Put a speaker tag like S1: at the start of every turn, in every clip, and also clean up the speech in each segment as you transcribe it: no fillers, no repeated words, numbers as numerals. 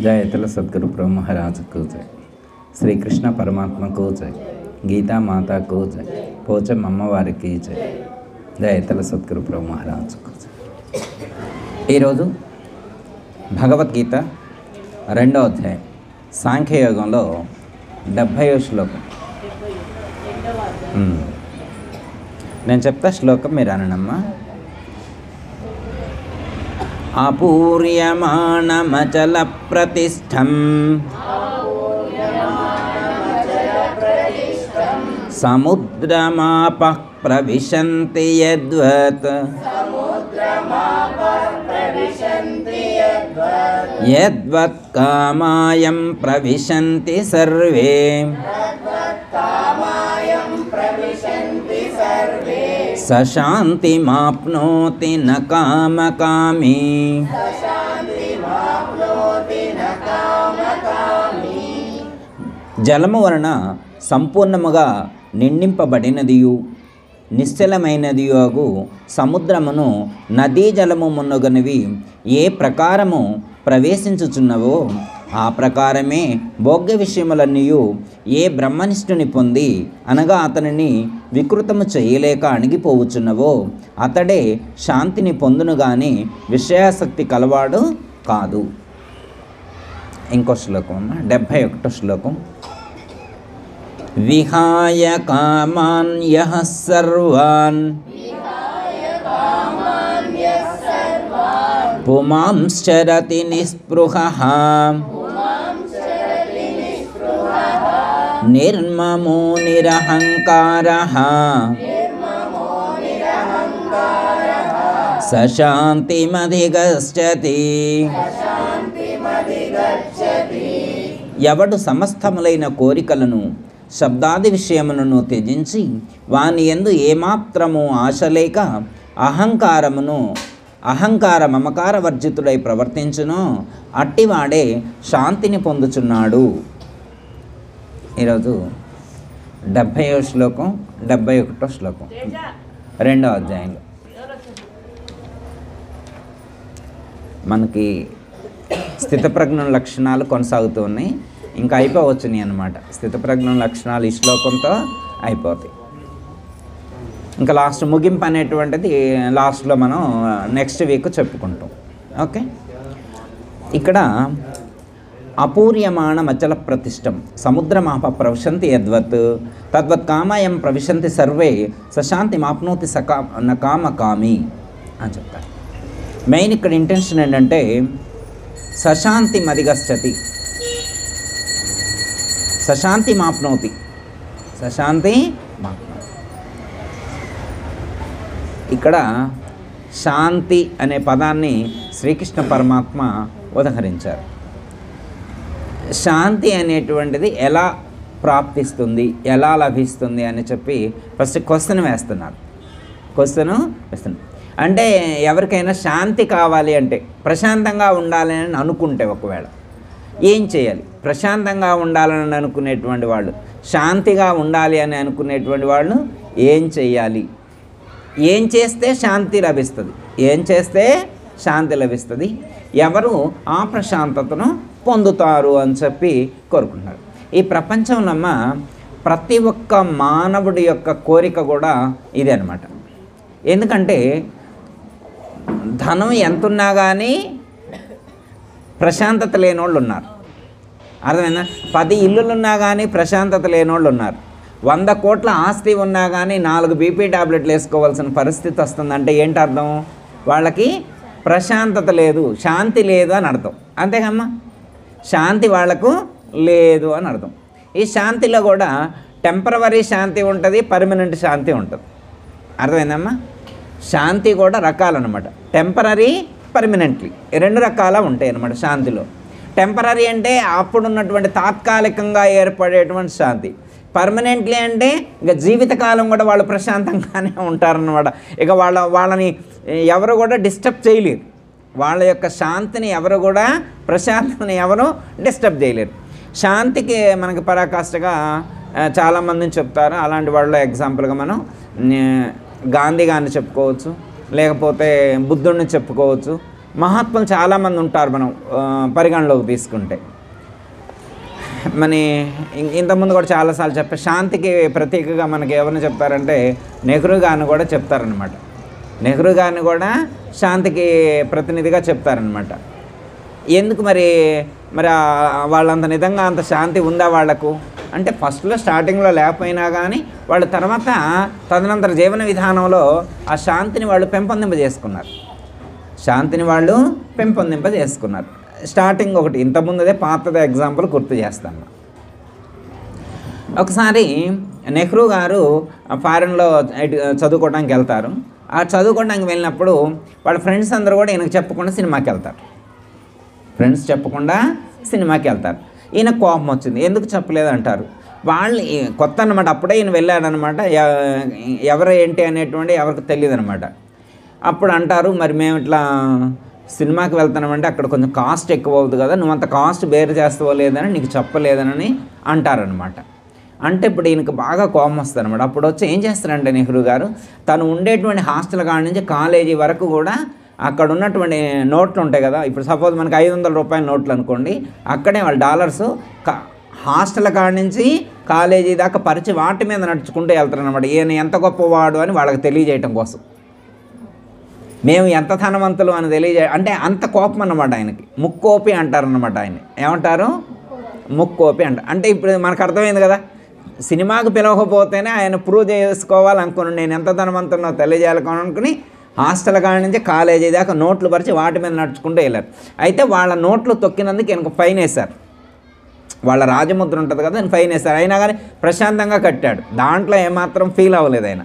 S1: जयतल सद्गुरु प्रभु महाराज को जय। श्री कृष्ण परमात्मा को जय। गीता माता को जय। पोचम अम्मवारी की जय। जयतल सद्गुरु प्रभु महाराज को जय। ఈరోజు భగవద్గీత 2వ అధ్యాయం సాంఖ్యయోగంలో 70వ శ్లోకం. నేను చెప్తా శ్లోకం మీరు అనండమ్మా. అపూర్యమాణమచల ప్రతిష్టం సముద్రమాపః ప్రవిశంతి యద్వత్ యద్వత్ కామాయం ప్రవిశంతి సర్వే సశాంతిమాప్నోతి న కామకామీ. జలము వలన సంపూర్ణముగా నిండింపబడినదియు నిశ్చలమైనదియగు సముద్రమును నదీ జలము మున్నగనివి ఏ ప్రకారము ప్రవేశించుచున్నవో ఆ ప్రకారమే భోగ్య విషయములన్నీయు ఏ బ్రహ్మనిష్ఠుని పొంది అనగా అతనిని వికృతము చేయలేక అణిగిపోవచ్చున్నవో అతడే శాంతిని పొందును గాని విషయాసక్తి కలవాడు కాదు. ఇంకో శ్లోకం 71వ శ్లోకం. విహాయ కామాన్ యః సర్వాన్ పుమాంశ్చరతి నిస్పృహః నిర్మమో నిరహంకారః సశాంతిమధిగచ్చతి. ఎవడు సమస్తములైన కోరికలను శబ్దాది విషయములను త్యజించి వాని యందు ఏమాత్రము ఆశలేక అహంకార మమకార వర్జితుడై ప్రవర్తించునో అట్టివాడే శాంతిని పొందుచున్నాడు. ఈరోజు 70వ శ్లోకం 71వ శ్లోకం 2వ అధ్యాయంలో మనకి స్థితప్రజ్ఞ లక్షణాలు కొనసాగుతూ ఉన్నాయి. ఇంకా అయిపోవచ్చుని అన్నమాట. స్థితప్రజ్ఞ లక్షణాలు ఈ శ్లోకంతో అయిపోతాయి. ఇంకా లాస్ట్ ముగింపు అనేటువంటిది లాస్ట్లో మనం నెక్స్ట్ వీక్ చెప్పుకుంటాం. ఓకే, ఇక్కడ అపూర్యమాణ మచల ప్రతిష్టం సముద్రమాప ప్రవిశంతి యద్వత్ తద్వత్ కామాయం ప్రవిశంతి సర్వే సశాంతి మాప్నోతి నకామకామి అని చెప్తారు. మెయిన్ ఇక్కడ ఇంటెన్షన్ ఏంటంటే సశాంతి మధిగచ్చతి, సశాంతి మాప్నోతి, సశాంతి మాప్నోతి. ఇక్కడ శాంతి అనే పదాన్ని శ్రీకృష్ణ పరమాత్మ ఉదహరించారు. శాంతి అనేటువంటిది ఎలా ప్రాప్తిస్తుంది, ఎలా లభిస్తుంది అని చెప్పి ఫస్ట్ క్వశ్చన్ వేస్తున్నారు. అంటే ఎవరికైనా శాంతి కావాలి అంటే, ప్రశాంతంగా ఉండాలి అని అనుకుంటే ఒకవేళ ఏం చేయాలి? ప్రశాంతంగా ఉండాలని అనుకునేటువంటి వాళ్ళు, శాంతిగా ఉండాలి అని అనుకునేటువంటి వాళ్ళు ఏం చేయాలి? ఏం చేస్తే శాంతి లభిస్తుంది? ఏం చేస్తే శాంతి లభిస్తుంది? ఎవరు ఆ ప్రశాంతతను పొందుతారు అని చెప్పి కోరుకుంటున్నారు. ఈ ప్రపంచంలో ప్రతి ఒక్క మానవుడి యొక్క కోరిక కూడా ఇదే అన్నమాట. ఎందుకంటే ధనం ఎంతున్నా కానీ ప్రశాంతత లేని వాళ్ళు ఉన్నారు. అర్థమైందా? 10 ఇల్లులున్నా కానీ ప్రశాంతత లేని వాళ్ళు ఉన్నారు. 100 కోట్ల ఆస్తి ఉన్నా కానీ 4 బీపీ టాబ్లెట్లు వేసుకోవాల్సిన పరిస్థితి వస్తుందంటే ఏంటి అర్థం? వాళ్ళకి ప్రశాంతత లేదు, శాంతి లేదు అని అర్థం. అంతేకమ్మా, శాంతి వాళ్లకు లేదు అని అర్థం. ఈ శాంతిలో కూడా టెంపరవరీ శాంతి ఉంటుంది, పర్మనెంట్ శాంతి ఉంటుంది. అర్థమైందమ్మా? శాంతి కూడా రకాలన్నమాట. టెంపరరీ, పర్మనెంట్లీ 2 రకాల ఉంటాయి అన్నమాట శాంతిలో. టెంపరరీ అంటే అప్పుడున్నటువంటి తాత్కాలికంగా ఏర్పడేటువంటి శాంతి. పర్మనెంట్లీ అంటే ఇక జీవితకాలం కూడా వాళ్ళు ప్రశాంతంగానే ఉంటారన్నమాట. ఇక వాళ్ళని ఎవరు కూడా డిస్టర్బ్ చేయలేరు. వాళ్ళ యొక్క శాంతిని ఎవరు కూడా, ప్రశాంతతని ఎవరు డిస్టర్బ్ చేయలేరు. శాంతికి మనకి పరాకాష్ఠగా చాలామందిని చెప్తారు. అలాంటి వాళ్ళ ఎగ్జాంపుల్గా మనం గాంధీ గారిని చెప్పుకోవచ్చు, లేకపోతే బుద్ధుడిని చెప్పుకోవచ్చు, మహాత్ములు చాలామంది ఉంటారు మనం పరిగణలోకి తీసుకుంటే. ఇంతకుముందు కూడా చాలాసార్లు చెప్పారు, శాంతికి ప్రతీకగా మనకి ఎవరిని చెప్తారంటే నెహ్రూ గారిని కూడా చెప్తారనమాట. నెహ్రూ గారిని కూడా శాంతికి ప్రతినిధిగా చెప్తారనమాట. ఎందుకు మరి వాళ్ళంత నిజంగా అంత శాంతి ఉందా వాళ్లకు అంటే, ఫస్ట్లో స్టార్టింగ్లో లేకపోయినా కానీ వాళ్ళు తర్వాత తదనంతర జీవన విధానంలో ఆ శాంతిని వాళ్ళు పెంపొందింపజేసుకున్నారు. స్టార్టింగ్ ఒకటి ఇంతకుముందుదే పాతదే ఎగ్జాంపుల్ గుర్తు చేస్తాను. ఒకసారి నెహ్రూ గారు ఫారెన్లో చదువుకోవడానికి వెళ్తారు. ఆ చదువుకోవడానికి వెళ్ళినప్పుడు వాళ్ళ ఫ్రెండ్స్ అందరూ కూడా ఈయనకు చెప్పకుండా సినిమాకి వెళ్తారు. ఈయన కోపం వచ్చింది, ఎందుకు చెప్పలేదు అంటారు. వాళ్ళు కొత్త అనమాట, అప్పుడే ఈయన వెళ్ళాడనమాట. ఎవరు ఏంటి అనేటువంటి ఎవరికి తెలియదు అనమాట. అప్పుడు అంటారు, మరి మేము ఇట్లా సినిమాకి వెళ్తున్నామంటే అక్కడ కొంచెం కాస్ట్ ఎక్కువ అవుతుంది కదా, నువ్వు అంత కాస్ట్ బేర్ చేస్తావో లేదని నీకు చెప్పలేదని అంటారనమాట. అంటే ఇప్పుడు ఈయనకు బాగా కోపం వస్తుంది అనమాట. అప్పుడు వచ్చి ఏం చేస్తారంటే నెహ్రూ గారు తను ఉండేటువంటి హాస్టల్ కాడి నుంచి కాలేజీ వరకు కూడా అక్కడ ఉన్నటువంటి నోట్లు ఉంటాయి కదా, ఇప్పుడు సపోజ్ మనకి 500 రూపాయల నోట్లు అనుకోండి, అక్కడే వాళ్ళ డాలర్స్ హాస్టల్ కాడి నుంచి కాలేజీ దాకా పరిచి వాటి మీద నడుచుకుంటూ వెళ్తారనమాట. ఈయన ఎంత గొప్పవాడు అని వాళ్ళకి తెలియజేయటం కోసం, మేము ఎంత ధనవంతులు అని అంటే అంత కోపం అన్నమాట ఆయనకి. ముక్కోపి అంటారనమాట. ఆయన ఏమంటారు? ముక్కోపి అంటే ఇప్పుడు మనకు అర్థమైంది కదా, సినిమాకు పిలవకపోతేనే ఆయన ప్రూవ్ చేసుకోవాలనుకుని నేను ఎంత ధనవంతున్నో తెలియజేయాలనుకుని హాస్టల్ కాడి నుంచి కాలేజీ దాకా నోట్లు పరిచి వాటి మీద నడుచుకుంటూ వెళ్ళారు. అయితే వాళ్ళ నోట్లు తొక్కినందుకు ఈయనకు ఫైన్ వేశారు. వాళ్ళ రాజముద్ర ఉంటుంది కదా, ఆయన ఫైన్ వేశారు. అయినా కానీ ప్రశాంతంగా కట్టాడు, దాంట్లో ఏమాత్రం ఫీల్ అవ్వలేదు ఆయన.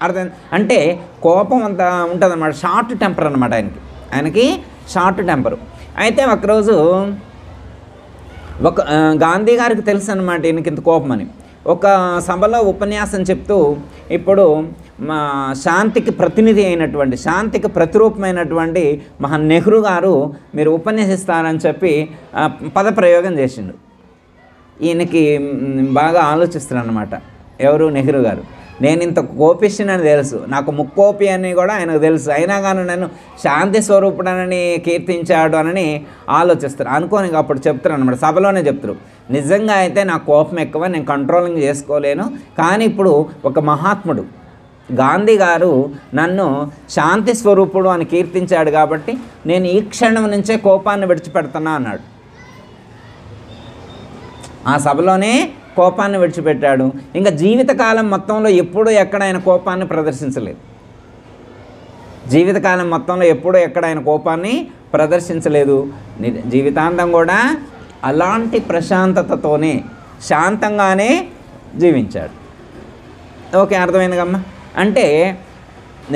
S1: అర్థం అంటే కోపం అంతా ఉంటుంది అన్నమాట, షార్ట్ టెంపర్ అనమాట ఆయనకి షార్ట్ టెంపరు. అయితే ఒకరోజు గాంధీ గారికి తెలుసు అనమాట ఈయనకి ఇంత కోపం అని. ఒక సభలో ఉపన్యాసం చెప్తూ, ఇప్పుడు శాంతికి ప్రతినిధి అయినటువంటి, శాంతికి ప్రతిరూపమైనటువంటి నెహ్రూ గారు మీరు ఉపన్యసిస్తారని చెప్పి పదప్రయోగం చేసిండు. ఈయనకి బాగా ఆలోచిస్తారు అన్నమాట. ఎవరు? నెహ్రూ గారు. నేను ఇంత కోపిష్టినని తెలుసు, నాకు ముక్కోపి అని కూడా ఆయనకు తెలుసు, అయినా కానీ నన్ను శాంతి స్వరూపుడనని కీర్తించాడు అని ఆలోచిస్తారు. అనుకోని అప్పుడు చెప్తారు అనమాట, సభలోనే చెప్తారు, నిజంగా అయితే నాకు కోపం ఎక్కువ, నేను కంట్రోలింగ్ చేసుకోలేను, కానీ ఇప్పుడు ఒక మహాత్ముడు గాంధీ గారు నన్ను శాంతి స్వరూపుడు అని కీర్తించాడు కాబట్టి నేను ఈ క్షణం నుంచే కోపాన్ని విడిచిపెడుతున్నా అన్నాడు. ఆ సభలోనే కోపాన్ని విడిచిపెట్టాడు. ఇంకా జీవితకాలం మొత్తంలో ఎప్పుడూ ఎక్కడ ఆయన కోపాన్ని ప్రదర్శించలేదు. జీవితాంతం కూడా అలాంటి ప్రశాంతతతోనే శాంతంగానే జీవించాడు. ఓకే, అర్థమైంది కమ్మా. అంటే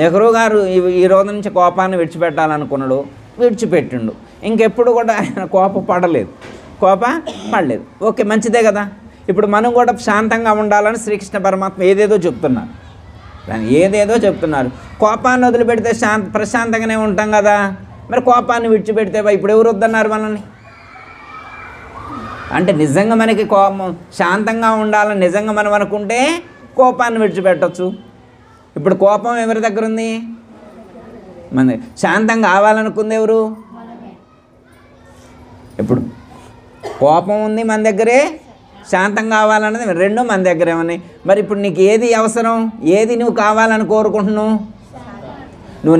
S1: నెహ్రూ గారు ఈ రోజు నుంచి కోపాన్ని విడిచిపెట్టాలనుకున్నాడు, విడిచిపెట్టిండు. ఇంకెప్పుడు కూడా ఆయన కోపపడలేదు. ఓకే, మంచిదే కదా. ఇప్పుడు మనం కూడా శాంతంగా ఉండాలని శ్రీకృష్ణ పరమాత్మ ఏదేదో చెప్తున్నారు. కోపాన్ని వదిలిపెడితే ప్రశాంతంగానే ఉంటాం కదా, మరి కోపాన్ని విడిచిపెడితే ఇప్పుడు ఎవరు వద్దన్నారు మనల్ని? అంటే నిజంగా మనకి కోపం శాంతంగా ఉండాలని నిజంగా మనం అనుకుంటే కోపాన్ని విడిచిపెట్టవచ్చు. ఇప్పుడు కోపం ఎవరి దగ్గర ఉంది? మన శాంతంగా కావాలనుకుంది ఎవరు? ఇప్పుడు కోపం ఉంది మన దగ్గరే, శాంతం కావాలన్నది రెండూ మన దగ్గరే ఉన్నాయి. మరి ఇప్పుడు నీకు ఏది అవసరం, ఏది నువ్వు కావాలని కోరుకుంటున్నావు? నువ్వు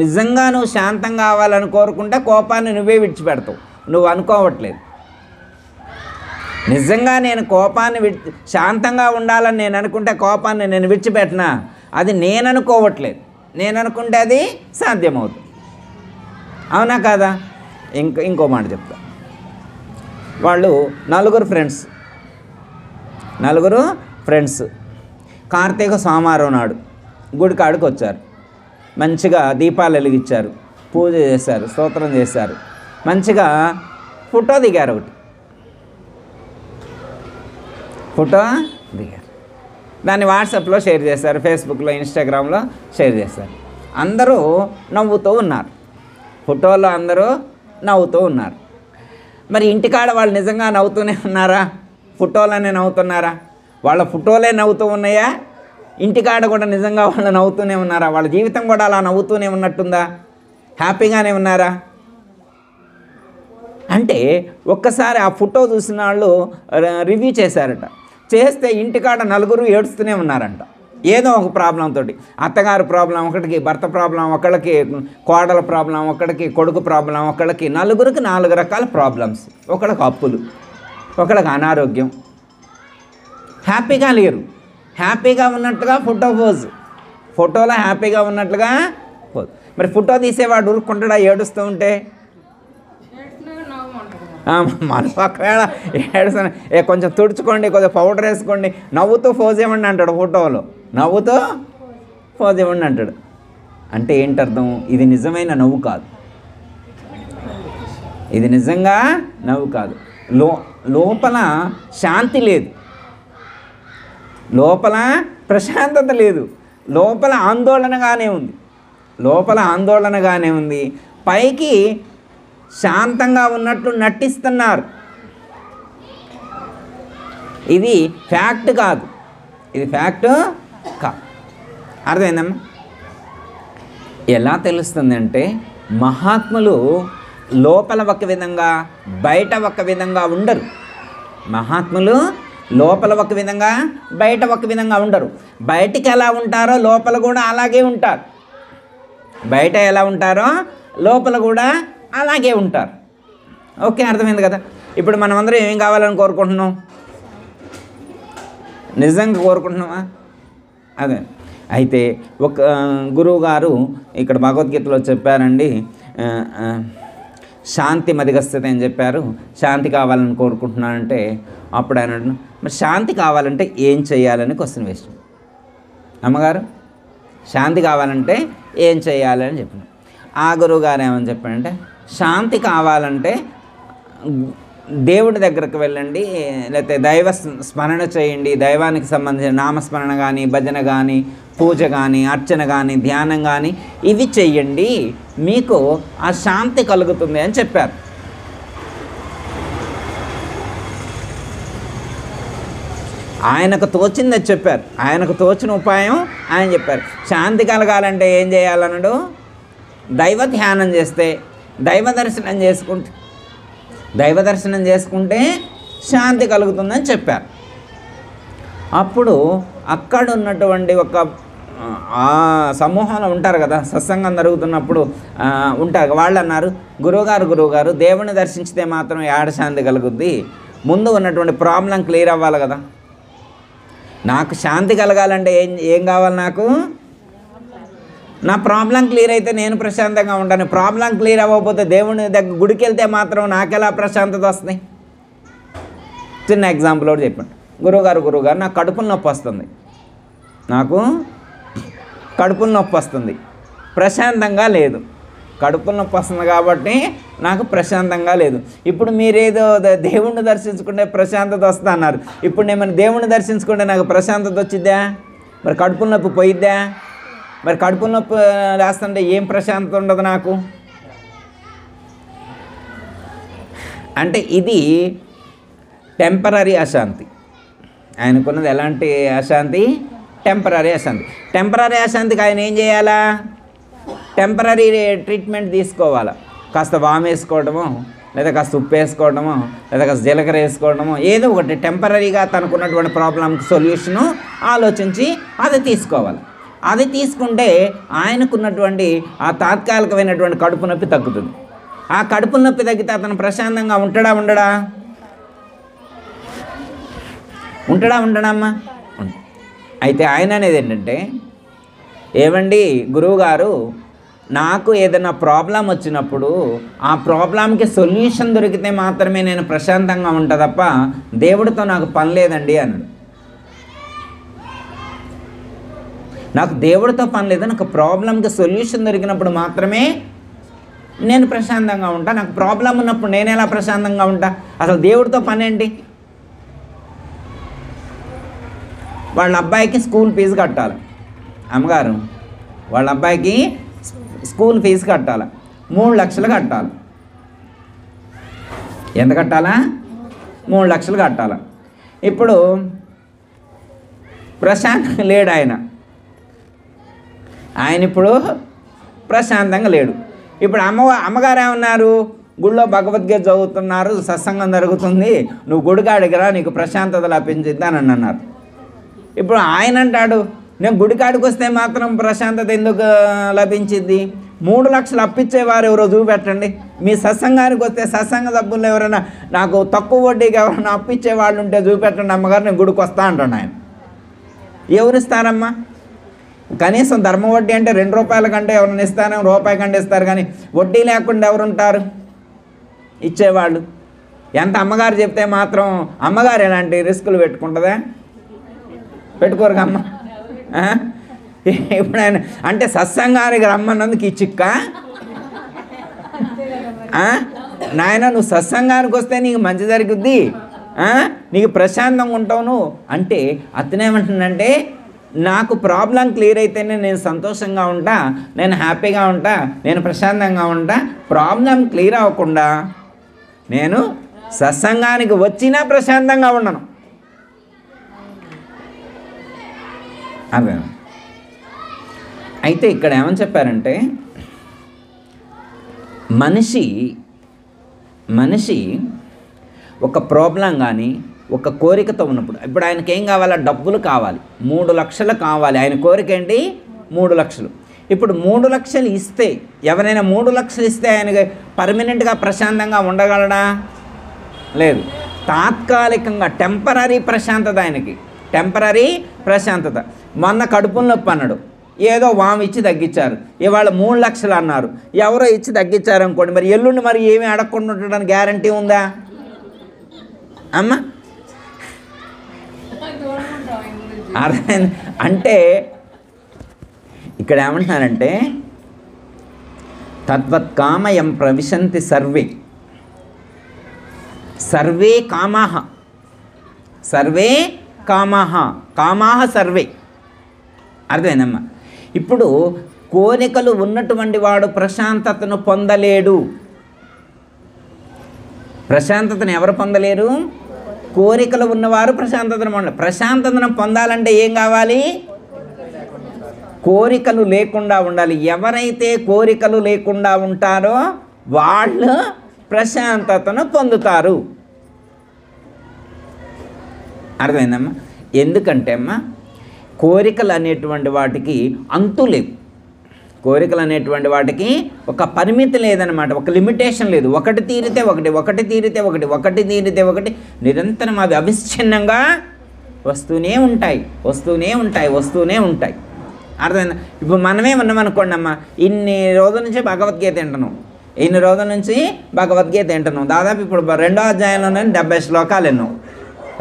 S1: నిజంగా నువ్వు శాంతం కావాలని కోరుకుంటే కోపాన్ని నువ్వే విడిచిపెడతావు, నువ్వు అనుకోవట్లేదు. నిజంగా నేను కోపాన్ని శాంతంగా ఉండాలని నేను అనుకుంటే కోపాన్ని నేను విడిచిపెట్టినా, అది నేను అనుకోవట్లేదు, నేను అనుకుంటే అది సాధ్యమవుతుంది. అవునా కాదా? ఇంకో మాట చెప్తా. వాళ్ళు నలుగురు ఫ్రెండ్స్ కార్తీక సోమవారం నాడు గుడి కాడికి వచ్చారు. మంచిగా దీపాలు వెలిగించారు, పూజ చేశారు, స్తోత్రం చేశారు, మంచిగా ఫోటో దిగారు. దాన్ని వాట్సాప్లో షేర్ చేశారు, ఫేస్బుక్లో, ఇన్స్టాగ్రామ్లో షేర్ చేశారు. అందరూ నవ్వుతూ ఉన్నారు, ఫోటోలో అందరూ నవ్వుతూ ఉన్నారు. మరి ఇంటికాడ వాళ్ళు నిజంగా నవ్వుతూనే ఉన్నారా? ఫోటోలనే నవ్వుతున్నారా? వాళ్ళ ఫోటోలే నవ్వుతూ ఉన్నాయా? ఇంటికాడ కూడా నిజంగా వాళ్ళు నవ్వుతూనే ఉన్నారా? వాళ్ళ జీవితం కూడా అలా నవ్వుతూనే ఉన్నట్టుందా? హ్యాపీగానే ఉన్నారా? అంటే ఒక్కసారి ఆ ఫోటో చూసిన వాళ్ళు రివ్యూ చేశారట. చేస్తే ఇంటికాడ నలుగురు ఏడుస్తూనే ఉన్నారంట, ఏదో ఒక ప్రాబ్లంతో. అత్తగారు ప్రాబ్లం ఒకటికి, భర్త ప్రాబ్లం ఒకళ్ళకి, కోడల ప్రాబ్లం ఒకళ్ళకి, కొడుకు ప్రాబ్లం ఒకళ్ళకి, నలుగురికి 4 రకాల ప్రాబ్లమ్స్. ఒకళ్ళకి అప్పులు, ఒకళ్ళకి అనారోగ్యం, హ్యాపీగా లేరు. హ్యాపీగా ఉన్నట్టుగా ఫోటో పోజ్, ఫోటోలో హ్యాపీగా ఉన్నట్లుగా పోజ్. మరి ఫోటో తీసేవాడు ఊరుకుంటాడా ఏడుస్తూ ఉంటే? మనం ఒకవేళ ఏడుస్తాను, కొంచెం తుడుచుకోండి, కొంచెం పౌడర్ వేసుకోండి, నవ్వుతూ పోజ్ ఇవ్వండి అంటాడు. ఫోటోలో నవ్వుతూ పోజ్ ఇవ్వండి అంటాడు. అంటే ఏంటి అర్థం? ఇది నిజమైన నవ్వు కాదు, ఇది నిజంగా నవ్వు కాదు. లోపల శాంతి లేదు, లోపల ప్రశాంతత లేదు, లోపల ఆందోళనగానే ఉంది, లోపల ఆందోళనగానే ఉంది. పైకి శాంతంగా ఉన్నట్లు నటిస్తున్నారు. ఇది ఫ్యాక్ట్ కాదు, ఇది ఫ్యాక్ట్ కాదు. అర్థమైందమ్మా? ఎలా తెలుస్తుంది అంటే మహాత్ములు లోపల ఒక విధంగా బయట ఒక విధంగా ఉండరు. మహాత్ములు లోపల ఒక విధంగా బయట ఒక విధంగా ఉండరు. బయటికి ఎలా ఉంటారో లోపల కూడా అలాగే ఉంటారు. బయట ఎలా ఉంటారో లోపల కూడా అలాగే ఉంటారు. ఓకే, అర్థమైంది కదా? ఇప్పుడు మనం అందరం ఏం కావాలని కోరుకుంటున్నాం? నిజంగా కోరుకుంటున్నామా? అదే. అయితే ఒక గురువు గారు ఇక్కడ భగవద్గీతలో చెప్పారండి, శాంతి మదిగస్థితి అని చెప్పారు. శాంతి కావాలని కోరుకుంటున్నానంటే అప్పుడు ఆయన మరి శాంతి కావాలంటే ఏం చేయాలని క్వశ్చన్ వేస్ట్. అమ్మగారు శాంతి కావాలంటే ఏం చేయాలని చెప్పిన ఆ గురువు గారు ఏమని చెప్పారంటే, శాంతి కావాలంటే దేవుడి దగ్గరకు వెళ్ళండి, లేకపోతే దైవ స్మరణ చేయండి. దైవానికి సంబంధించిన నామస్మరణ కానీ, భజన కానీ, పూజ కానీ, అర్చన కానీ, ధ్యానం కానీ ఇవి చెయ్యండి, మీకు ఆ శాంతి కలుగుతుంది అని చెప్పారు. ఆయనకు తోచింది చెప్పారు, ఆయనకు తోచిన ఉపాయం ఆయన చెప్పారు. శాంతి కలగాలంటే ఏం చేయాలన్నాడు? దైవ ధ్యానం చేస్తే, దైవ దర్శనం చేసుకుంటే శాంతి కలుగుతుందని చెప్పారు. అప్పుడు అక్కడ ఉన్నటువంటి ఒక సమూహంలో ఉంటారు కదా, సత్సంగం జరుగుతున్నప్పుడు ఉంటారు, వాళ్ళు అన్నారు, గురువుగారు దేవుని దర్శించితే మాత్రం ఏడ శాంతి కలుగుద్ది, ముందు ఉన్నటువంటి ప్రాబ్లం క్లియర్ అవ్వాలి కదా. నాకు శాంతి కలగాలంటే ఏం కావాలి? నాకు నా ప్రాబ్లం క్లియర్ అయితే నేను ప్రశాంతంగా ఉంటాను. ప్రాబ్లం క్లియర్ అవ్వకపోతే దేవుని దగ్గర గుడికి వెళ్తే మాత్రం నాకెలా ప్రశాంతత వస్తుంది? చిన్న ఎగ్జాంపుల్ ఒకటి చెప్పండి. గురువుగారు నాకు కడుపులో నొప్పి వస్తుంది, నాకు కడుపులో నొప్పి వస్తుంది, ప్రశాంతంగా లేదు. కడుపులో నొప్పి వస్తుంది కాబట్టి నాకు ప్రశాంతంగా లేదు. ఇప్పుడు మీరేదో దేవుణ్ణి దర్శించుకుంటే ప్రశాంతత వస్తా అన్నారు. ఇప్పుడు నేను దేవుణ్ణి దర్శించుకుంటే నాకు ప్రశాంతత వచ్చిద్దా? మరి కడుపులో నొప్పి పోయిద్దా? మరి కడుపులో నొప్పి రాస్తుంటే ఏం ప్రశాంతత ఉండదు నాకు. అంటే ఇది టెంపరీ అశాంతి. ఆయనకున్నది ఎలాంటి అశాంతి? టెంపరీ అశాంతి. టెంపరీ అశాంతికి ఆయన ఏం చేయాలా? టెంపరీ ట్రీట్మెంట్ తీసుకోవాలా. కాస్త వామ్ వేసుకోవడమో, లేదా కాస్త ఉప్పు వేసుకోవడమో, లేదా కాస్త జీలకర్ర వేసుకోవడమో, ఏదో ఒకటి టెంపరీగా తనకున్నటువంటి ప్రాబ్లంకి సొల్యూషను ఆలోచించి అది తీసుకోవాలి. అది తీసుకుంటే ఆయనకున్నటువంటి ఆ తాత్కాలికమైనటువంటి కడుపు నొప్పి తగ్గుతుంది. ఆ కడుపు నొప్పి తగ్గితే అతను ప్రశాంతంగా ఉండడా అమ్మా? అయితే ఆయన అనేది ఏంటంటే, ఏమండి గురువుగారు, నాకు ఏదైనా ప్రాబ్లం వచ్చినప్పుడు ఆ ప్రాబ్లంకి సొల్యూషన్ దొరికితే మాత్రమే నేను ప్రశాంతంగా ఉంటా తప్ప దేవుడితో నాకు పని లేదండి అన్నాడు. నాకు దేవుడితో పని లేదు, నాకు ప్రాబ్లంకి సొల్యూషన్ దొరికినప్పుడు మాత్రమే నేను ప్రశాంతంగా ఉంటా. నాకు ప్రాబ్లం ఉన్నప్పుడు నేను ఎలా ప్రశాంతంగా ఉంటా? అసలు దేవుడితో పని ఏంటి? వాళ్ళ అబ్బాయికి స్కూల్ ఫీజు కట్టాలి. అమ్మగారు వాళ్ళ అబ్బాయికి స్కూల్ ఫీజు కట్టాలి, 3 లక్షలు కట్టాలి. ఎంత కట్టాలా? 3 లక్షలు కట్టాలి. ఇప్పుడు ప్రశాంతంగా లేడు ఆయన ఇప్పుడు ప్రశాంతంగా లేడు. ఇప్పుడు అమ్మగారు ఏమన్నారు? గుళ్ళో భగవద్గీత చదువుతున్నారు, సత్సంగం జరుగుతుంది, నువ్వు గుడికాడికి రా, నీకు ప్రశాంతత లభించిద్ది అని అన్నారు. ఇప్పుడు ఆయన అంటాడు, నేను గుడికాడికి వస్తే మాత్రం ప్రశాంతత ఎందుకు లభించిద్ది? 3 లక్షలు అప్పిచ్చేవారు ఎవరో చూపెట్టండి. మీ సత్సంగానికి వస్తే సత్సంగ సభ్యులు ఎవరైనా నాకు తక్కువ వడ్డీకి ఎవరైనా అప్పిచ్చే వాళ్ళు ఉంటే చూపెట్టండి అమ్మగారు, నేను గుడికి వస్తా అంటాను ఆయన. ఎవరిస్తారమ్మా? కనీసం ధర్మ వడ్డీ అంటే 2 రూపాయల కంటే ఎవరైనా ఇస్తారేమో, రూపాయి కంటే ఇస్తారు, కానీ వడ్డీ లేకుండా ఎవరుంటారు ఇచ్చేవాళ్ళు? ఎంత అమ్మగారు చెప్తే మాత్రం అమ్మగారు ఎలాంటి రిస్కులు పెట్టుకుంటుందా? పెట్టుకోరు అమ్మ. ఇప్పుడు ఆయన అంటే సత్సంగానికి రమ్మన్నందుకు ఈ చిక్క, నాయన నువ్వు సత్సంగానికి వస్తే నీకు మంచి జరుగుద్ది, నీకు ప్రశాంతంగా ఉంటావు నువ్వు అంటే, అతనేమంటుందంటే నాకు ప్రాబ్లం క్లియర్ అయితేనే నేను సంతోషంగా ఉంటా, నేను హ్యాపీగా ఉంటా, నేను ప్రశాంతంగా ఉంటా. ప్రాబ్లం క్లియర్ అవ్వకుండా నేను సత్సంగానికి వచ్చినా ప్రశాంతంగా ఉండను. అదే అయితే ఇక్కడ ఏమని చెప్పారంటే, మనిషి ఒక ప్రాబ్లం కానీ ఒక కోరికతో ఉన్నప్పుడు, ఇప్పుడు ఆయనకి ఏం కావాలా? డబ్బులు కావాలి, 3 లక్షలు కావాలి. ఆయన కోరిక ఏంటి? 3 లక్షలు. ఇప్పుడు 3 లక్షలు ఇస్తే, ఎవరైనా 3 లక్షలు ఇస్తే ఆయన పర్మనెంట్గా ప్రశాంతంగా ఉండగలడా? లేదు. తాత్కాలికంగా టెంపరీ ప్రశాంతత, ఆయనకి టెంపరీ ప్రశాంతత. మొన్న కడుపుల నొప్పి అన్నాడు, ఏదో వాము ఇచ్చి తగ్గించారు, ఇవాళ 3 లక్షలు అన్నారు, ఎవరో ఇచ్చి తగ్గించారు అనుకోండి, మరి ఎల్లుండి మరి ఏమీ అడగకుండా ఉండడానికి గ్యారంటీ ఉందా అమ్మ? అంటే ఇక్కడ ఏమంటున్నారంటే, తద్వత్కామయం ప్రవిశంతి సర్వే సర్వే కామాః, సర్వే కామాః, కామాః సర్వే. అర్థమైందమ్మా? ఇప్పుడు కోరికలు ఉన్నటువంటి వాడు ప్రశాంతతను పొందలేడు. ప్రశాంతతను ఎవరు పొందలేరు? కోరికలు ఉన్నవారు ప్రశాంతతను పొందాలి. ప్రశాంతతను పొందాలంటే ఏం కావాలి? కోరికలు లేకుండా ఉండాలి. ఎవరైతే కోరికలు లేకుండా ఉంటారో వాళ్ళు ప్రశాంతతను పొందుతారు. అర్థమైందమ్మా? ఎందుకంటే అమ్మా, కోరికలు అనేటువంటి వాటికి అంతు లేవు. కోరికలు అనేటువంటి వాటికి ఒక పరిమితి లేదనమాట, ఒక లిమిటేషన్ లేదు. ఒకటి తీరితే ఒకటి, ఒకటి తీరితే ఒకటి, ఒకటి తీరితే ఒకటి, నిరంతరం అవి అవిచ్ఛిన్నంగా వస్తూనే ఉంటాయి, వస్తూనే ఉంటాయి, వస్తూనే ఉంటాయి. అర్థమైందా? ఇప్పుడు మనమే ఉన్నామనుకోండి అమ్మ, ఇన్ని రోజుల నుంచి భగవద్గీత వింటున్నాం, ఇన్ని రోజుల నుంచి భగవద్గీత వింటున్నాం. దాదాపు ఇప్పుడు 2వ అధ్యాయంలోనే 70 శ్లోకాలు విన్నాం.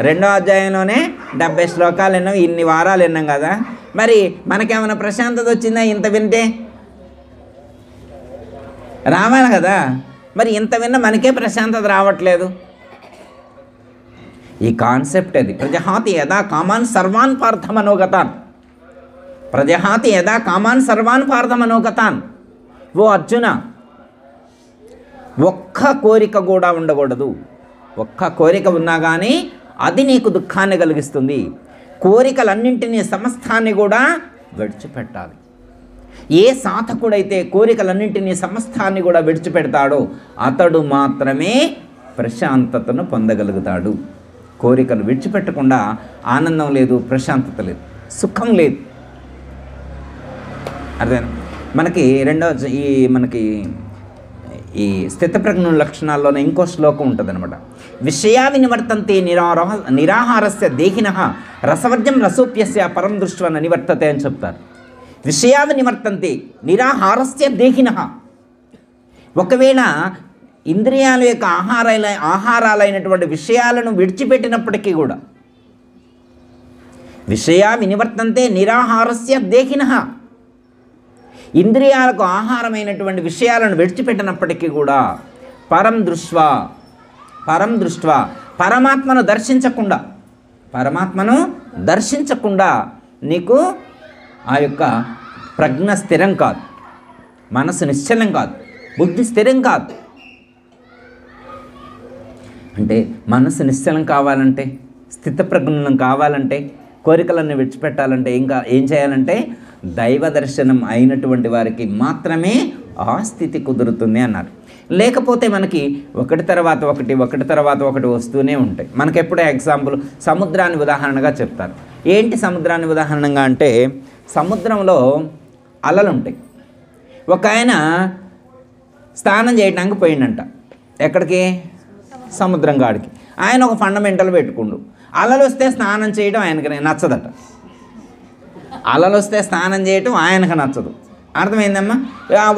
S1: 2వ అధ్యాయంలోనే 70 శ్లోకాలు విన్నాం, ఇన్ని వారాలు విన్నాం కదా. మరి మనకేమైనా ప్రశాంతత వచ్చిందా ఇంత వింటే? రావాలి కదా. మరి ఇంత విన్న మనకే ప్రశాంతత రావట్లేదు. ఈ కాన్సెప్ట్ అది. ప్రజహాతి యదా కామాన్ సర్వాన్ పార్థమనోగతాన్, ప్రజహాతి యదా కామాన్ సర్వాన్ పార్థమనోగతాన్. ఓ అర్జున, ఒక్క కోరిక కూడా ఉండకూడదు. ఒక్క కోరిక ఉన్నా కానీ అది నీకు దుఃఖాన్ని కలిగిస్తుంది. కోరికలన్నింటినీ, సమస్తాన్ని కూడా విడిచిపెట్టాలి. ఏ సాధకుడైతే కోరికలన్నింటినీ, సమస్తాన్ని కూడా విడిచిపెడతాడో అతడు మాత్రమే ప్రశాంతతను పొందగలుగుతాడు. కోరికలు విడిచిపెట్టకుండా ఆనందం లేదు, ప్రశాంతత లేదు, సుఖం లేదు. అదే మనకి మనకి ఈ స్థితప్రజ్ఞ లక్షణాల్లోనే ఇంకో శ్లోకం ఉంటుంది అనమాట. విషయా వినివర్తంతే నిరాహారస్య దేహినః రసవర్జం రసోప్యస్య పరం దృష్ట్వా నివర్తతే అని చెప్తారు. విషయా వినివర్తంతే నిరాహారస్య దేహినః. ఒకవేళ ఇంద్రియాల యొక్క ఆహారాలైనటువంటి విషయాలను విడిచిపెట్టినప్పటికీ కూడా, విషయా వినివర్తంతే నిరాహారస్య దేహినః, ఇంద్రియాలకు ఆహారమైనటువంటి విషయాలను విడిచిపెట్టినప్పటికీ కూడా పరం దృష్ట్వా పరమాత్మను దర్శించకుండా నీకు ఆ యొక్క ప్రజ్ఞ స్థిరం కాదు, మనసు నిశ్చలం కాదు, బుద్ధి స్థిరం కాదు. అంటే మనసు నిశ్చలం కావాలంటే, స్థితప్రజ్ఞం కావాలంటే, కోరికలన్నీ విడిచిపెట్టాలంటే ఏం చేయాలంటే దైవ దర్శనం అయినటువంటి వారికి మాత్రమే ఆ స్థితి కుదురుతుంది అన్నారు. లేకపోతే మనకి ఒకటి తర్వాత ఒకటి వస్తూనే ఉంటాయి. మనకి ఎప్పుడో ఎగ్జాంపుల్ సముద్రాన్ని ఉదాహరణగా చెప్తారు. ఏంటి సముద్రాన్ని ఉదాహరణగా అంటే, సముద్రంలో అలలు ఉంటాయి. ఒక ఆయన స్నానం చేయడానికి పోయిండంట. ఎక్కడికి? సముద్రం కాడికి. ఆయన ఒక ఫండమెంటల్ పెట్టుకుండు, అలలు వస్తే స్నానం చేయడం ఆయనకి నచ్చదట. అలలు వస్తే స్నానం చేయటం ఆయనకు నచ్చదు. అర్థమైందమ్మా?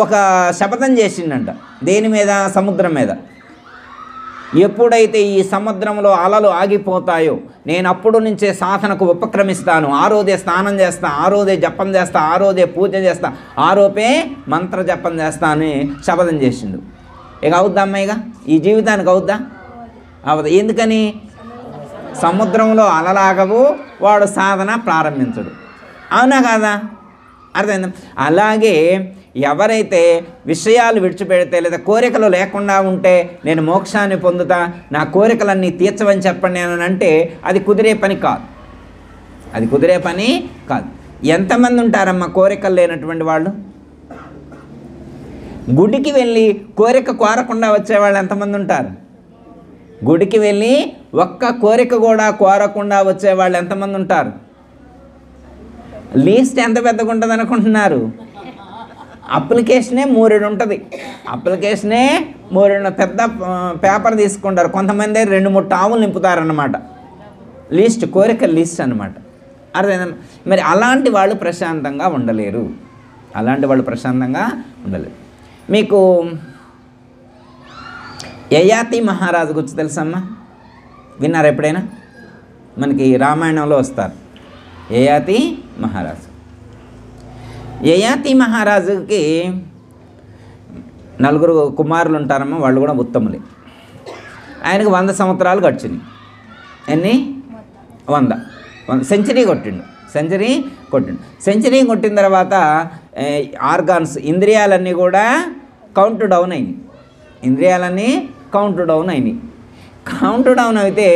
S1: ఒక శపథం చేసిండంట. దేని మీద? సముద్రం మీద. ఎప్పుడైతే ఈ సముద్రంలో అలలు ఆగిపోతాయో నేను అప్పుడు నుంచే సాధనకు ఉపక్రమిస్తాను, ఆ రోజే స్నానం చేస్తా, ఆ రోజే జపం చేస్తా, ఆ రోజే పూజ చేస్తా, ఆ రోజే మంత్ర జపం చేస్తా అని శపథం చేసిండు. ఇక అవుద్దా అమ్మాయిగా? ఈ జీవితానికి అవుద్దా? అవదు. ఎందుకని? సముద్రంలో అలలాగవు, వాడు సాధన ప్రారంభించడు. అవునా కాదా? అర్థమైందా? అలాగే ఎవరైతే విషయాలు విడిచిపెడితే లేదా కోరికలు లేకుండా ఉంటే నేను మోక్షాన్ని పొందుతా, నా కోరికలన్నీ తీర్చవని చెప్పండి అని అంటే అది కుదిరే పని కాదు. అది కుదిరే పని కాదు. ఎంతమంది ఉంటారమ్మా కోరికలు లేనటువంటి వాళ్ళు? గుడికి వెళ్ళి కోరిక కోరకుండా వచ్చేవాళ్ళు ఎంతమంది ఉంటారు? గుడికి వెళ్ళి ఒక్క కోరిక కూడా కోరకుండా వచ్చేవాళ్ళు ఎంతమంది ఉంటారు? లీస్ట్ ఎంత పెద్దగా ఉంటుంది అనుకుంటున్నారు? అప్లికేషనే 3 ఉంటుంది. అప్లికేషనే 3 పెద్ద పేపర్ తీసుకుంటారు. కొంతమంది 2-3 టావులు నింపుతారన్నమాట. లిస్ట్, కోరిక లిస్ట్ అనమాట. అర్థమైందా? మరి అలాంటి వాళ్ళు ప్రశాంతంగా ఉండలేరు. మీకు యయాతి మహారాజు గురించి తెలుసమ్మా? విన్నారా ఎప్పుడైనా? మనకి రామాయణంలో వస్తారు యయాతి మహారాజు. యయాతి మహారాజుకి 4 కుమారులు ఉంటారమ్మా. వాళ్ళు కూడా ఉత్తములే. ఆయనకు 100 సంవత్సరాలు గడిచినాయి. ఎన్ని? 100. సెంచరీ కొట్టిండు. సెంచరీ కొట్టిన తర్వాత ఆర్గాన్స్, ఇంద్రియాలన్నీ కూడా కౌంట్ డౌన్ అయినాయి. కౌంట్ డౌన్ అయితే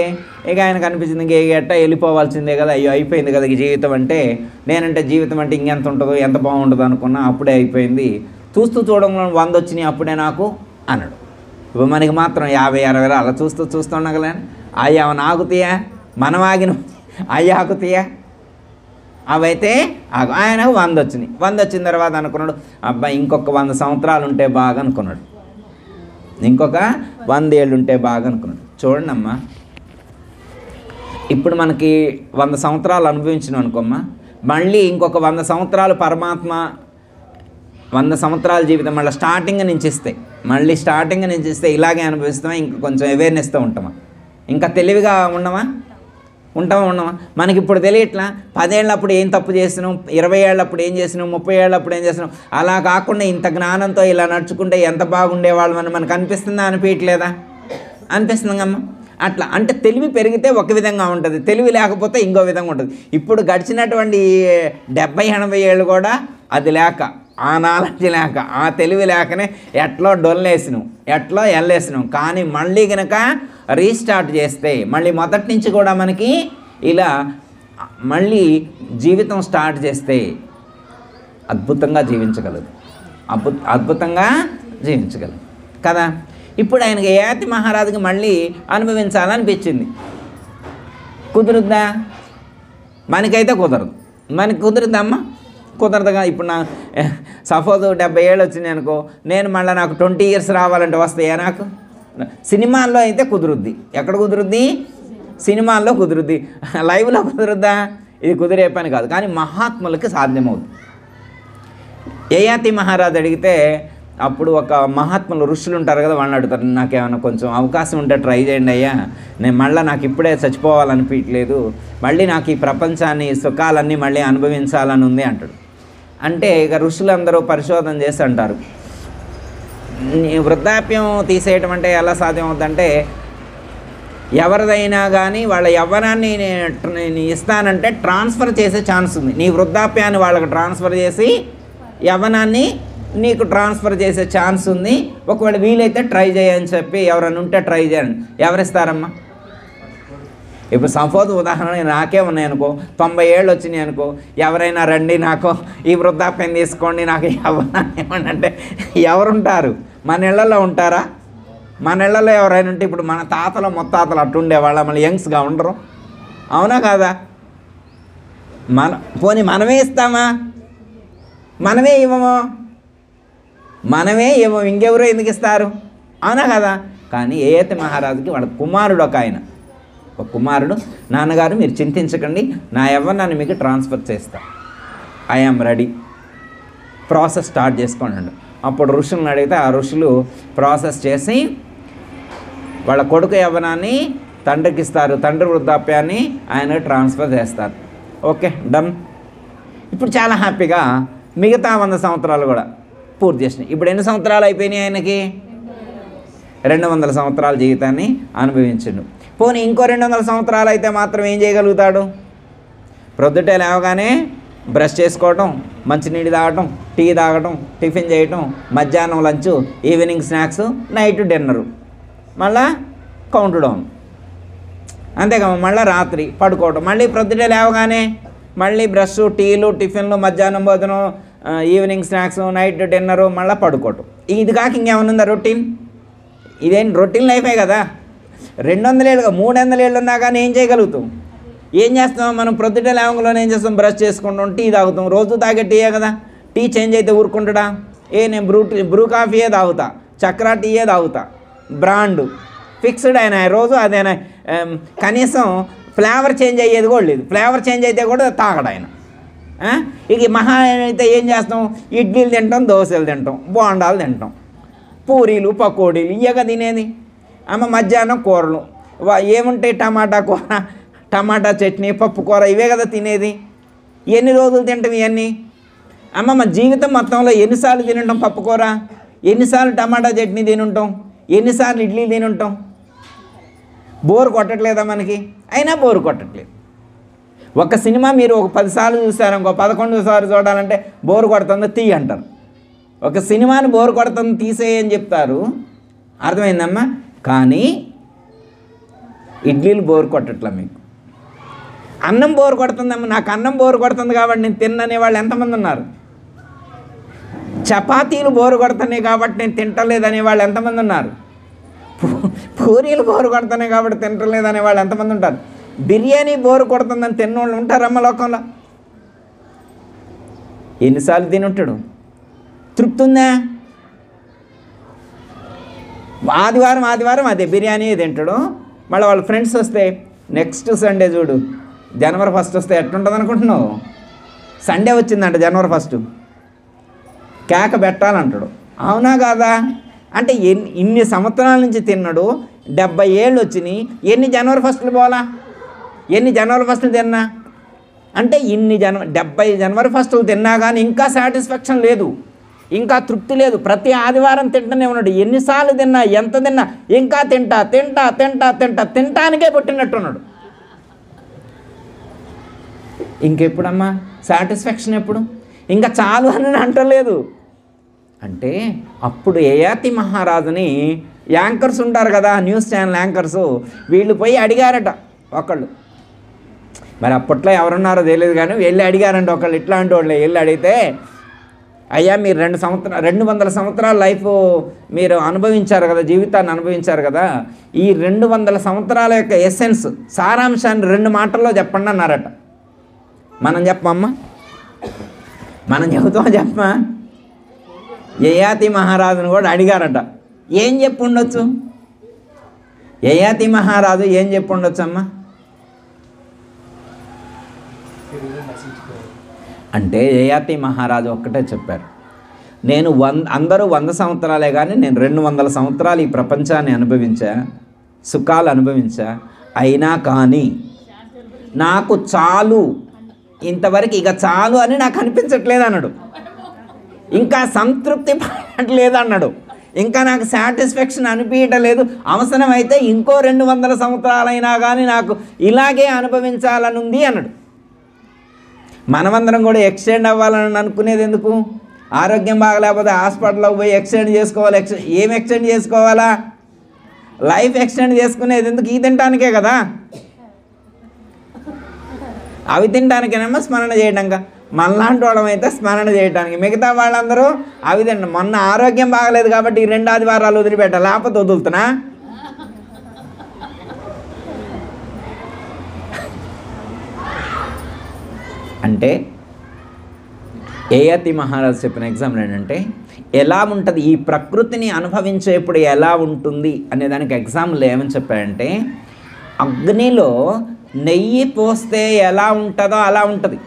S1: ఇక ఆయనకు అనిపించింది ఇంక ఎట్ట వెళ్ళిపోవాల్సిందే కదా, అయ్యో అయిపోయింది కదా ఈ జీవితం అంటే. నేనంటే జీవితం అంటే ఇంకెంత ఉంటుందో, ఎంత బాగుంటుందో అనుకున్నా. అప్పుడే అయిపోయింది. చూస్తూ చూడంలో 100 వచ్చినాయి అప్పుడే నాకు అన్నాడు. ఇప్పుడు మనకి మాత్రం 50-60 అలా చూస్తూ ఉండగలే. అయ్యా అవన్నీ ఆగుతాయా? మనం ఆగిన అయ్యి ఆగుతాయా? అవైతే ఆయనకు 100 వచ్చినాయి. 100 వచ్చిన తర్వాత అనుకున్నాడు, అబ్బాయి ఇంకొక 100 సంవత్సరాలు ఉంటే బాగా అనుకున్నాడు. ఇంకొక 100 ఏళ్ళు ఉంటే బాగా అనుకున్నాడు. చూడండి అమ్మా, ఇప్పుడు మనకి 100 సంవత్సరాలు అనుభవించినాం అనుకోమ్మా, మళ్ళీ ఇంకొక 100 సంవత్సరాలు పరమాత్మ 100 సంవత్సరాల జీవితం మళ్ళీ స్టార్టింగ్ నుంచి ఇస్తే ఇలాగే అనుభవిస్తామా? ఇంకా కొంచెం అవేర్నెస్తో ఉంటామా? ఇంకా తెలివిగా ఉండమా? మనకి ఇప్పుడు తెలియట్లా. 10 ఏళ్ళప్పుడు ఏం తప్పు చేసినాం, 20 ఏళ్ళప్పుడు ఏం చేసినాం, 30 ఏళ్ళప్పుడు ఏం చేసినాం. అలా కాకుండా ఇంత జ్ఞానంతో ఇలా నడుచుకుంటే ఎంత బాగుండేవాళ్ళం అని మనకు అనిపిస్తుందా? అనిపించట్లేదా? అనిపిస్తుందమ్మా. అట్లా అంటే తెలివి పెరిగితే ఒక విధంగా ఉంటుంది, తెలివి లేకపోతే ఇంకో విధంగా ఉంటుంది. ఇప్పుడు గడిచినటువంటి 70-80 ఏళ్ళు కూడా అది లేక, ఆ నాలెడ్జ్ లేక, ఆ తెలివి లేకనే ఎట్లో ఎల్లేసినాం. కానీ మళ్ళీ కనుక రీస్టార్ట్ చేస్తే మళ్ళీ మొదటి నుంచి కూడా మనకి ఇలా మళ్ళీ జీవితం స్టార్ట్ చేస్తే అద్భుతంగా జీవించగలదు కదా. ఇప్పుడు ఆయనకి యయాతి మహారాజుకి మళ్ళీ అనుభవించాలనిపించింది. కుదురుద్దా? మనకైతే కుదరదు. మనకి కుదురుద్దమ్మా? కుదరదుగా. ఇప్పుడు నా సపోజ్ 70 ఏళ్ళు వచ్చినాయి అనుకో, నేను మళ్ళీ నాకు 20 years రావాలంటే వస్తాయా నాకు? సినిమాల్లో అయితే కుదురుద్ది. ఎక్కడ కుదురుద్ది? సినిమాల్లో కుదురుద్ది. లైవ్లో కుదురుద్దా? ఇది కుదిరే పని కాదు. కానీ మహాత్ములకి సాధ్యమవుతుంది. యయాతి మహారాజు అడిగితే అప్పుడు ఒక మహాత్ములు ఋషులు ఉంటారు కదా, వాళ్ళని అడుగుతారు, నాకేమైనా కొంచెం అవకాశం ఉంటే ట్రై చేయండి అయ్యా, నేను మళ్ళీ నాకు ఇప్పుడే చచ్చిపోవాలనిపించలేదు, మళ్ళీ నాకు ఈ ప్రపంచాన్ని సుఖాలన్నీ మళ్ళీ అనుభవించాలని ఉంది అంటాడు. అంటే ఇక ఋషులందరూ పరిశోధన చేసి అంటారు, వృద్ధాప్యం తీసేయటం అంటే ఎలా సాధ్యం అవుతుందంటే, ఎవరిదైనా కానీ వాళ్ళ యవ్వనాన్ని నేను ఇస్తానంటే ట్రాన్స్ఫర్ చేసే ఛాన్స్ ఉంది. నీ వృద్ధాప్యాన్ని వాళ్ళకి ట్రాన్స్ఫర్ చేసి యవ్వనాన్ని నీకు ట్రాన్స్ఫర్ చేసే ఛాన్స్ ఉంది. ఒకవేళ వీలైతే ట్రై చేయని చెప్పి ఎవరైనా ఉంటే ట్రై చేయండి. ఎవరిస్తారమ్మా? ఇప్పుడు సపోజ్ ఉదాహరణ నాకే ఉన్నాయి అనుకో, 90 ఏళ్ళు వచ్చినాయి అనుకో, ఎవరైనా రండి నాకు ఈ వృద్ధాప్యం తీసుకోండి, నాకు యవ్వనాన్ని ఇవ్వండి అంటే ఎవరుంటారు? మన ఇళ్లలో ఉంటారా? మన ఇళ్లలో ఎవరైనా ఉంటే ఇప్పుడు మన తాతలు ముత్తాతలు అట్టుండేవాళ్ళ, మళ్ళీ యంగ్స్గా ఉండరు, అవునా కాదా? పోనీ మనమే ఇస్తామా? మనమే ఇవ్వము, ఇంకెవరో ఎందుకు ఇస్తారు, అవునా కదా? కానీ యయాతి మహారాజుకి వాళ్ళ కుమారుడు ఒక కుమారుడు, నాన్నగారు మీరు చింతించకండి, నా యవ్వనాన్ని మీకు ట్రాన్స్ఫర్ చేస్తా, ఐఆమ్ రెడీ, ప్రాసెస్ స్టార్ట్ చేసుకోండి. అప్పుడు ఋషులను అడిగితే ఆ ఋషులు ప్రాసెస్ చేసి వాళ్ళ కొడుకు యవ్వనాన్ని తండ్రికి ఇస్తారు, తండ్రి వృద్ధాప్యాన్ని ఆయన ట్రాన్స్ఫర్ చేస్తారు. Okay, done. ఇప్పుడు చాలా హ్యాపీగా మిగతా 100 సంవత్సరాలు కూడా పూర్తి చేసినాయి. ఇప్పుడు ఎన్ని సంవత్సరాలు అయిపోయినాయి ఆయనకి? 200 సంవత్సరాల జీవితాన్ని అనుభవించిండు. పోనీ ఇంకో 200 సంవత్సరాలు అయితే మాత్రం ఏం చేయగలుగుతాడు? ప్రొద్దుటే లేవగానే బ్రష్ చేసుకోవటం, మంచినీళ్ళు తాగటం, టీ తాగటం, టిఫిన్ చేయటం, మధ్యాహ్నం lunch, evening snacks, night dinner, మళ్ళా కౌంట్ డౌన్, అంతేగా. మళ్ళీ రాత్రి పడుకోవటం, మళ్ళీ ప్రొద్దుటే లేవగానే మళ్ళీ బ్రష్, టీలు, టిఫిన్లు, మధ్యాహ్నం భోజనం, ఈవినింగ్ స్నాక్స్, నైట్ డిన్నరు, మళ్ళీ పడుకోవటం. ఇది కాక ఇంకేమైనా ఉందా రొటీన్? ఇదేం రొటీన్ లైఫే కదా. 200 ఏళ్ళు 300 ఏళ్ళు ఉన్నా కానీ ఏం చేయగలుగుతాం? ఏం చేస్తాం మనం? ప్రొద్దుటే లేవగానే ఏం చేస్తాం? బ్రష్ చేసుకుంటాం, టీ తాగుతాం. రోజు తాగే టీయే కదా. టీ చేంజ్ అయితే ఊరుకుంటాడా? నేను బ్రూ కాఫీయే తాగుతా, చక్రా టీయే తాగుతా, బ్రాండ్ ఫిక్స్డ్ అయినా రోజు అదేనా, కనీసం ఫ్లేవర్ చేంజ్ అయ్యేది కూడా లేదు. ఫ్లేవర్ చేంజ్ అయితే కూడా తాగడు ఆయన. ఇక మహా అయితే ఏం చేస్తాం? ఇడ్లీలు తింటాం, దోశలు తింటాం, బోండాలు తింటాం, పూరీలు, పకోడీలు, ఇయ్యగా తినేది. మధ్యాహ్నం కూరలు ఏముంటాయి? టమాటా కూర, టమాటా చట్నీ, పప్పు కూర, ఇవే కదా తినేది. ఎన్ని రోజులు తింటాం ఇవన్నీ? మా జీవితం మొత్తంలో ఎన్నిసార్లు తినుంటాం పప్పు కూర? ఎన్నిసార్లు టమాటా చట్నీ తినుంటాం? ఎన్నిసార్లు ఇడ్లీ తినుంటాం? బోరు కొట్టట్లేదా మనకి? అయినా బోరు కొట్టట్లేదు. ఒక సినిమా మీరు ఒక 10 సార్లు చూసారు, ఇంకో 11 సార్లు చూడాలంటే బోరు కొడుతుందో తీ అంటారు. ఒక సినిమాని బోరు కొడుతుంది తీసేయని చెప్తారు, అర్థమైందమ్మా? కానీ ఇడ్లీలు బోరు కొట్టట్లా మీకు. అన్నం బోరు కొడుతుందమ్మా. నాకు అన్నం బోరు కొడుతుంది కాబట్టి నేను తిన్ననే వాళ్ళు ఎంతమంది ఉన్నారు? చపాతీలు బోరు కొడుతున్నాయి కాబట్టి నేను తింటలేదనే వాళ్ళు ఎంతమంది ఉన్నారు? పూరీలు బోరు కొడుతున్నాయి కాబట్టి తింటలేదనే వాళ్ళు ఎంతమంది ఉంటారు? బిర్యానీ బోరు కొడుతుందని తిన్నోళ్ళు ఉంటారమ్మ లోకంలో. ఎన్నిసార్లు తినుంటాడు? తృప్తి ఉందా? ఆదివారం అదే బిర్యానీ తింటాడు. మళ్ళీ వాళ్ళ ఫ్రెండ్స్ వస్తే నెక్స్ట్ సండే చూడు, జనవరి 1 వస్తే ఎట్లుంటుంది అనుకుంటున్నావు? సండే వచ్చిందంట జనవరి 1, కేక పెట్టాలంటాడు, అవునా కాదా? అంటే ఇన్ని సంవత్సరాల నుంచి తిన్నాడు, 70 ఏళ్ళు వచ్చినాయి, ఎన్ని జనవరి 1 పోలా? ఎన్ని జనవరి 1 తిన్నా? అంటే 70 జనవరి 1 తిన్నా కానీ ఇంకా సాటిస్ఫాక్షన్ లేదు, ఇంకా తృప్తి లేదు. ప్రతి ఆదివారం తింటూనే ఉన్నాడు. ఎన్నిసార్లు తిన్నా, ఎంత తిన్నా ఇంకా తింటానికే పుట్టినట్టున్నాడు. ఇంకెప్పుడమ్మా సాటిస్ఫాక్షన్? ఎప్పుడు? ఇంకా చాలు అని అంటలేదు. అంటే అప్పుడు యయాతి మహారాజుని యాంకర్స్ ఉంటారు కదా, న్యూస్ ఛానల్ యాంకర్స్, వీళ్ళు పోయి అడిగారట ఒకళ్ళు. మరి అప్పట్లో ఎవరున్నారో తెలియదు కానీ వెళ్ళి అడిగారంట ఒకళ్ళు. ఇట్లాంటి వాళ్ళు వెళ్ళి అడిగితే, అయ్యా మీరు 200 సంవత్సరాల లైఫ్ మీరు అనుభవించారు కదా, జీవితాన్ని అనుభవించారు కదా, ఈ 200 సంవత్సరాల యొక్క ఎసెన్స్, సారాంశాన్ని 2 మాటల్లో చెప్పండి అన్నారట. మనం చెప్పమ్మా? మనం చెబుతామా? చెప్పమా? యయాతి మహారాజును కూడా అడిగారట, ఏం చెప్పుండొచ్చు? యయాతి మహారాజు ఏం చెప్పుండొచ్చు అమ్మా? అంటే యయాతి మహారాజు ఒక్కటే చెప్పారు, నేను అందరూ 100 సంవత్సరాలే కానీ నేను 200 సంవత్సరాలు ఈ ప్రపంచాన్ని అనుభవించా, సుఖాలు అనుభవించా, అయినా కానీ నాకు చాలు, ఇంతవరకు ఇక చాలు అని నాకు అనిపించట్లేదు అన్నాడు. ఇంకా సంతృప్తి పడట్లేదు అన్నాడు. ఇంకా నాకు సాటిస్ఫాక్షన్ అనిపించట్లేదు. అవసరమైతే ఇంకో 200 సంవత్సరాలైనా కానీ నాకు ఇలాగే అనుభవించాలని ఉంది అన్నాడు. మనమందరం కూడా ఎక్స్టెండ్ అవ్వాలని అనుకునేది ఎందుకు? ఆరోగ్యం బాగలేకపోతే హాస్పిటల్లోకి పోయి ఎక్స్టెండ్ చేసుకోవాలి. ఏం ఎక్స్టెండ్ చేసుకోవాలా? లైఫ్ ఎక్స్టెండ్ చేసుకునేది ఎందుకు? ఈ తినడానికే కదా. అవి తినడానికేనమ్మా, స్మరణ చేయడంగా. మనలాంటి వాళ్ళమైతే స్మరణ చేయడానికి, మిగతా వాళ్ళందరూ అవి తిండి. మొన్న ఆరోగ్యం బాగలేదు కాబట్టి ఈ 2 ఆదివారాలు వదిలిపెట్టాలి, లేకపోతే వదులుతున్నా. అంటే ఏయతి మహారాజు చెప్పిన ఎగ్జాంపుల్ ఏంటంటే, ఎలా ఉంటుంది ఈ ప్రకృతిని అనుభవించేప్పుడు ఎలా ఉంటుంది అనే దానికి ఎగ్జాంపుల్ ఏమని చెప్పారంటే, అగ్నిలో నెయ్యి పోస్తే ఎలా ఉంటుందో అలా ఉంటుంది.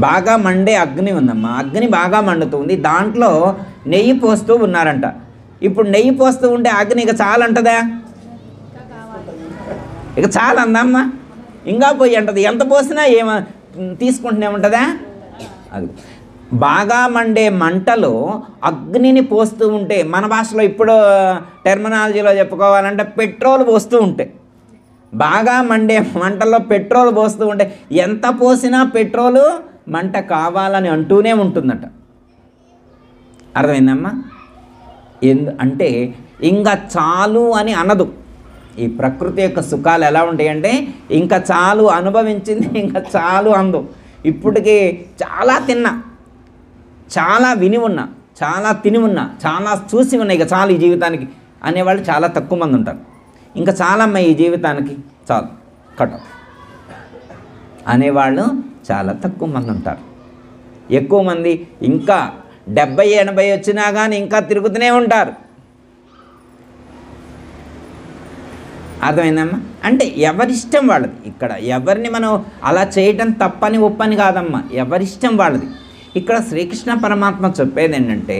S1: బాగా మండే అగ్ని ఉందమ్మా, అగ్ని బాగా మండుతుంది, దాంట్లో నెయ్యి పోస్తూ ఉన్నారంట. ఇప్పుడు నెయ్యి పోస్తూ ఉంటే అగ్ని ఇక చాలంటదా? ఇక చాలా అందమ్మా, ఇంకా పోయి అంటది. ఎంత పోసినా తీసుకుంటూనే ఉంటుందా? అది బాగా మండే మంటలో అగ్నిని పోస్తూ ఉంటే, మన భాషలో ఇప్పుడు టెర్మినాలజీలో చెప్పుకోవాలంటే పెట్రోల్ పోస్తూ ఉంటే, బాగా మండే మంటల్లో పెట్రోల్ పోస్తూ ఉంటే ఎంత పోసినా పెట్రోలు మంట కావాలని అంటూనే ఉంటుందట. అర్థమైందమ్మా? అంటే ఇంకా చాలు అని అనదు. ఈ ప్రకృతి యొక్క సుఖాలు ఎలా ఉంటాయంటే, ఇంకా చాలు అనుభవించింది, ఇంకా చాలు అందు. ఇప్పటికీ చాలా తిన్నా, చాలా విని ఉన్నా, చాలా తిని ఉన్నా, చాలా చూసి ఉన్నా, ఇక చాలు ఈ జీవితానికి అనేవాళ్ళు చాలా తక్కువ మంది ఉంటారు. ఇంకా చాలమ్మా ఈ జీవితానికి చాలు కట్ అనేవాళ్ళు చాలా తక్కువ మంది ఉంటారు. ఎక్కువ మంది ఇంకా 70-80 వచ్చినా కానీ ఇంకా తిరుగుతూనే ఉంటారు. అర్థమైందమ్మా? అంటే ఎవరిష్టం వాళ్ళది. ఇక్కడ ఎవరిని మనం అలా చేయటం తప్పని ఒప్పని కాదమ్మా, ఎవరిష్టం వాళ్ళది. ఇక్కడ శ్రీకృష్ణ పరమాత్మ చెప్పేది ఏంటంటే,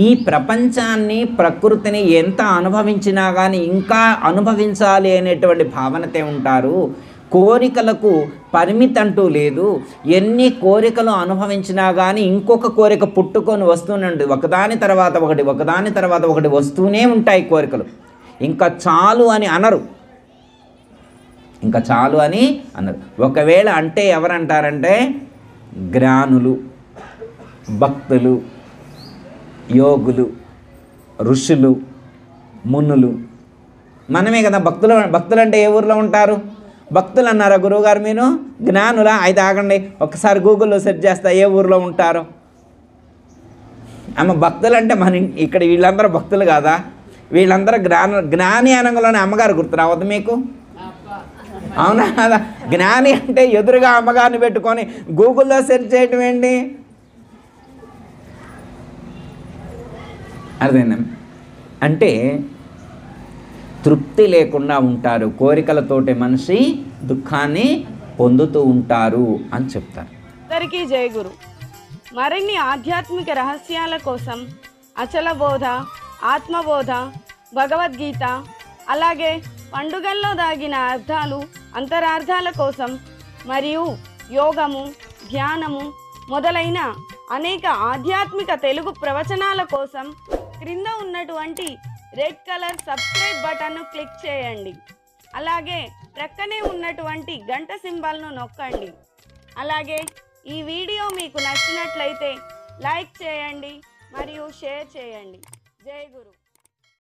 S1: ఈ ప్రపంచాన్ని ప్రకృతిని ఎంత అనుభవించినా కానీ ఇంకా అనుభవించాలి అనేటువంటి భావనతే ఉంటారు. కోరికలకు పరిమితి అంటూ లేదు. ఎన్ని కోరికలు అనుభవించినా కానీ ఇంకొక కోరిక పుట్టుకొని వస్తూనే ఉంటుంది. ఒకదాని తర్వాత ఒకటి, ఒకదాని తర్వాత ఒకటి వస్తూనే ఉంటాయి కోరికలు. ఇంకా చాలు అని అనరు, ఇంకా చాలు అని అనరు. ఒకవేళ అంటే ఎవరంటారంటే జ్ఞానులు, భక్తులు, యోగులు, ఋషులు, మునులు. మనమే కదా భక్తులు. భక్తులు అంటే ఏ ఊర్లో ఉంటారు? భక్తులు అన్నారా గురువుగారు మీరు? జ్ఞానులా? అయితే ఆగండి, ఒకసారి గూగుల్లో సెర్చ్ చేస్తా ఏ ఊర్లో ఉంటారో. అమ్మ భక్తులు అంటే మన ఇక్కడ వీళ్ళందరూ భక్తులు కాదా? వీళ్ళందరూ జ్ఞాని అనగానే అమ్మగారు గుర్తు రావద్దు మీకు? అవునా కదా? జ్ఞాని అంటే ఎదురుగా అమ్మగారిని పెట్టుకొని గూగుల్లో సెర్చ్ చేయటం ఏంటి? అర్థమైందా? అంటే తృప్తి లేకుండా ఉంటారు, కోరికలతోటి మనిషి దుఃఖాన్ని పొందుతూ ఉంటారు అని చెప్తారు.
S2: అందరికీ జై గురు. మరిన్ని ఆధ్యాత్మిక రహస్యాల కోసం అచల బోధ, ఆత్మబోధ, భగవద్గీత, అలాగే పండుగల్లో దాగిన అర్థాలు, అంతరార్థాల కోసం మరియు యోగము, ధ్యానము మొదలైన అనేక ఆధ్యాత్మిక తెలుగు ప్రవచనాల కోసం క్రింద ఉన్నటువంటి రెడ్ కలర్ సబ్స్క్రైబ్ బటన్ను క్లిక్ చేయండి. అలాగే ప్రక్కనే ఉన్నటువంటి గంట సింబల్ను నొక్కండి. అలాగే ఈ వీడియో మీకు నచ్చినట్లయితే లైక్ చేయండి మరియు షేర్ చేయండి. జై గురు.